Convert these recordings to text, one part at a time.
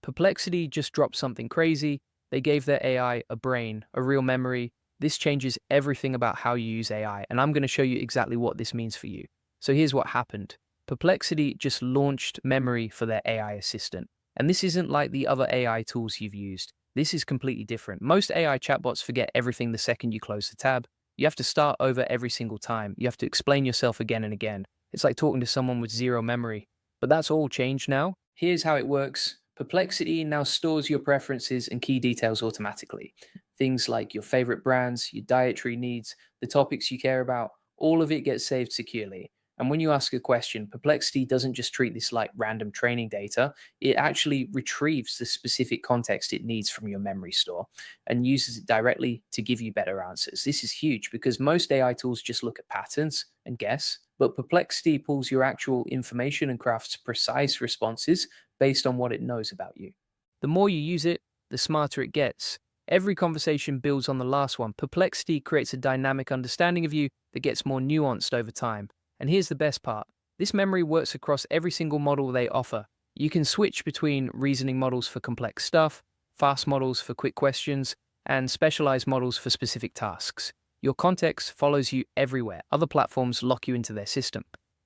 Perplexity just dropped something crazy. They gave their AI a brain, a real memory. This changes everything about how you use AI, and I'm going to show you exactly what this means for you. So here's what happened. Perplexity just launched memory for their AI assistant. And this isn't like the other AI tools you've used. This is completely different. Most AI chatbots forget everything the second you close the tab. You have to start over every single time. You have to explain yourself again and again. It's like talking to someone with zero memory. But that's all changed now. Here's how it works. Perplexity now stores your preferences and key details automatically. Things like your favorite brands, your dietary needs, the topics you care about, all of it gets saved securely. And when you ask a question, Perplexity doesn't just treat this like random training data, it actually retrieves the specific context it needs from your memory store and uses it directly to give you better answers. This is huge because most AI tools just look at patterns and guess, but Perplexity pulls your actual information and crafts precise responses based on what it knows about you. The more you use it, the smarter it gets. Every conversation builds on the last one. Perplexity creates a dynamic understanding of you that gets more nuanced over time. And here's the best part. This memory works across every single model they offer. You can switch between reasoning models for complex stuff, fast models for quick questions, and specialized models for specific tasks. Your context follows you everywhere. Other platforms lock you into their system.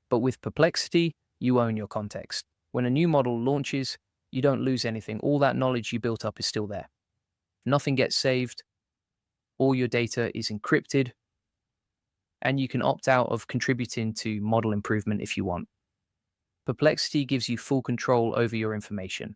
But with Perplexity, you own your context. When a new model launches, you don't lose anything. All that knowledge you built up is still there. Nothing gets saved. All your data is encrypted, and you can opt out of contributing to model improvement if you want. Perplexity gives you full control over your information.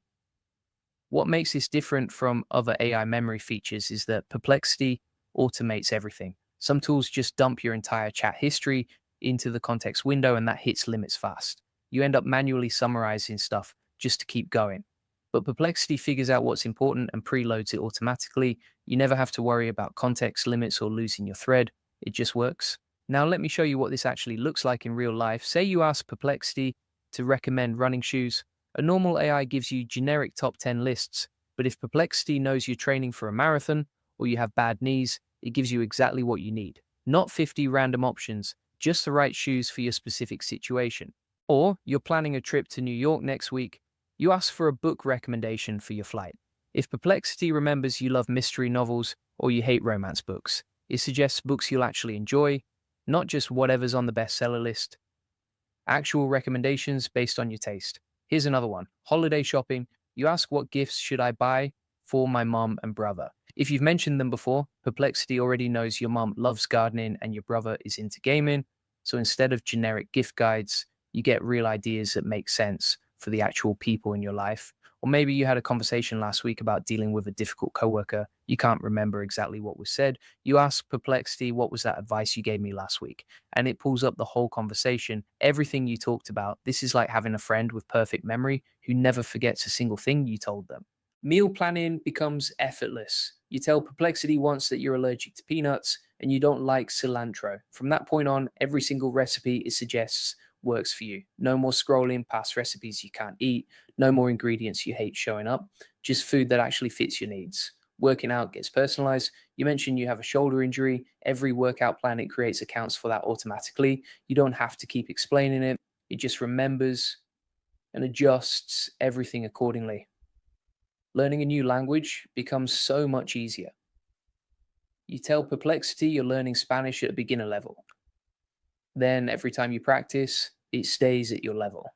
What makes this different from other AI memory features is that Perplexity automates everything. Some tools just dump your entire chat history into the context window, and that hits limits fast. You end up manually summarizing stuff just to keep going. But Perplexity figures out what's important and preloads it automatically. You never have to worry about context limits or losing your thread. It just works. Now let me show you what this actually looks like in real life. Say you ask Perplexity to recommend running shoes. A normal AI gives you generic top 10 lists, but if Perplexity knows you're training for a marathon or you have bad knees, it gives you exactly what you need. Not 50 random options, just the right shoes for your specific situation. Or you're planning a trip to New York next week, you ask for a book recommendation for your flight. If Perplexity remembers you love mystery novels or you hate romance books, it suggests books you'll actually enjoy, not just whatever's on the bestseller list. Actual recommendations based on your taste. Here's another one. Holiday shopping. You ask what gifts should I buy for my mom and brother. If you've mentioned them before, Perplexity already knows your mom loves gardening and your brother is into gaming. So instead of generic gift guides, you get real ideas that make sense for the actual people in your life. Or maybe you had a conversation last week about dealing with a difficult coworker. You can't remember exactly what was said. You ask Perplexity, what was that advice you gave me last week? And it pulls up the whole conversation, everything you talked about. This is like having a friend with perfect memory who never forgets a single thing you told them. Meal planning becomes effortless. You tell Perplexity once that you're allergic to peanuts and you don't like cilantro. From that point on, every single recipe it suggests works for you. No more scrolling past recipes you can't eat, no more ingredients you hate showing up, just food that actually fits your needs. Working out gets personalized. You mentioned you have a shoulder injury. Every workout plan it creates accounts for that automatically. You don't have to keep explaining it. It just remembers and adjusts everything accordingly. Learning a new language becomes so much easier. You tell Perplexity you're learning Spanish at a beginner level. Then every time you practice, it stays at your level.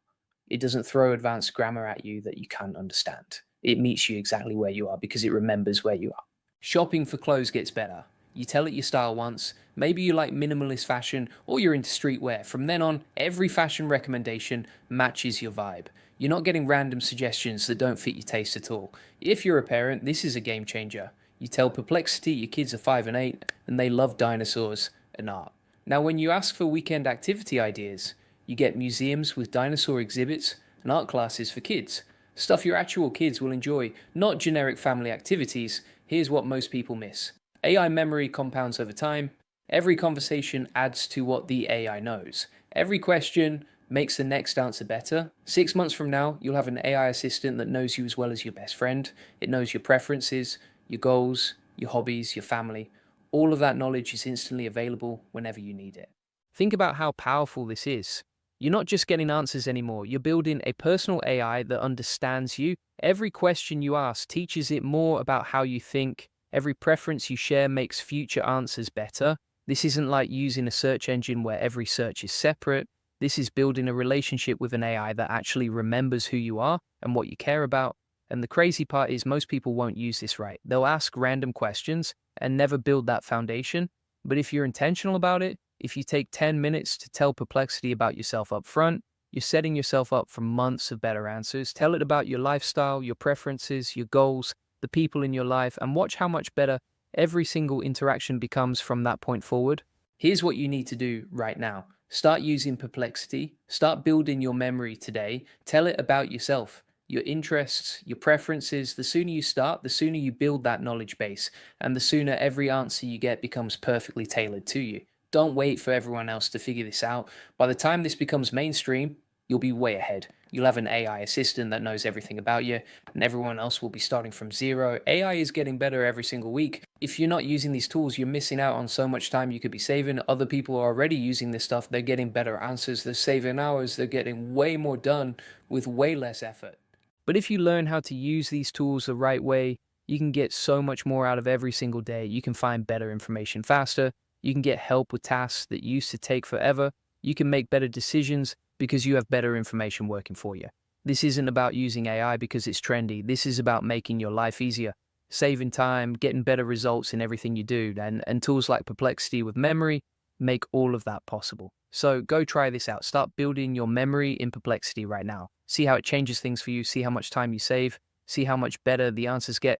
It doesn't throw advanced grammar at you that you can't understand. It meets you exactly where you are because it remembers where you are. Shopping for clothes gets better. You tell it your style once, maybe you like minimalist fashion or you're into streetwear. From then on, every fashion recommendation matches your vibe. You're not getting random suggestions that don't fit your taste at all. If you're a parent, this is a game changer. You tell Perplexity your kids are 5 and 8 and they love dinosaurs and art. Now, when you ask for weekend activity ideas, you get museums with dinosaur exhibits and art classes for kids. Stuff your actual kids will enjoy, not generic family activities. Here's what most people miss. AI memory compounds over time. Every conversation adds to what the AI knows. Every question makes the next answer better. 6 months from now, you'll have an AI assistant that knows you as well as your best friend. It knows your preferences, your goals, your hobbies, your family. All of that knowledge is instantly available whenever you need it. Think about how powerful this is. You're not just getting answers anymore. You're building a personal AI that understands you. Every question you ask teaches it more about how you think. Every preference you share makes future answers better. This isn't like using a search engine where every search is separate. This is building a relationship with an AI that actually remembers who you are and what you care about. And the crazy part is most people won't use this right. They'll ask random questions and never build that foundation. But if you're intentional about it, if you take 10 minutes to tell Perplexity about yourself up front, you're setting yourself up for months of better answers. Tell it about your lifestyle, your preferences, your goals, the people in your life, and watch how much better every single interaction becomes from that point forward. Here's what you need to do right now. Start using Perplexity. Start building your memory today. Tell it about yourself, your interests, your preferences. The sooner you start, the sooner you build that knowledge base, and the sooner every answer you get becomes perfectly tailored to you. Don't wait for everyone else to figure this out. By the time this becomes mainstream, you'll be way ahead. You'll have an AI assistant that knows everything about you, and everyone else will be starting from zero. AI is getting better every single week. If you're not using these tools, you're missing out on so much time you could be saving. Other people are already using this stuff. They're getting better answers. They're saving hours. They're getting way more done with way less effort. But if you learn how to use these tools the right way, you can get so much more out of every single day. You can find better information faster. You can get help with tasks that used to take forever. You can make better decisions because you have better information working for you. This isn't about using AI because it's trendy. This is about making your life easier, saving time, getting better results in everything you do. And tools like Perplexity with memory make all of that possible. So go try this out. Start building your memory in Perplexity right now. See how it changes things for you. See how much time you save. See how much better the answers get.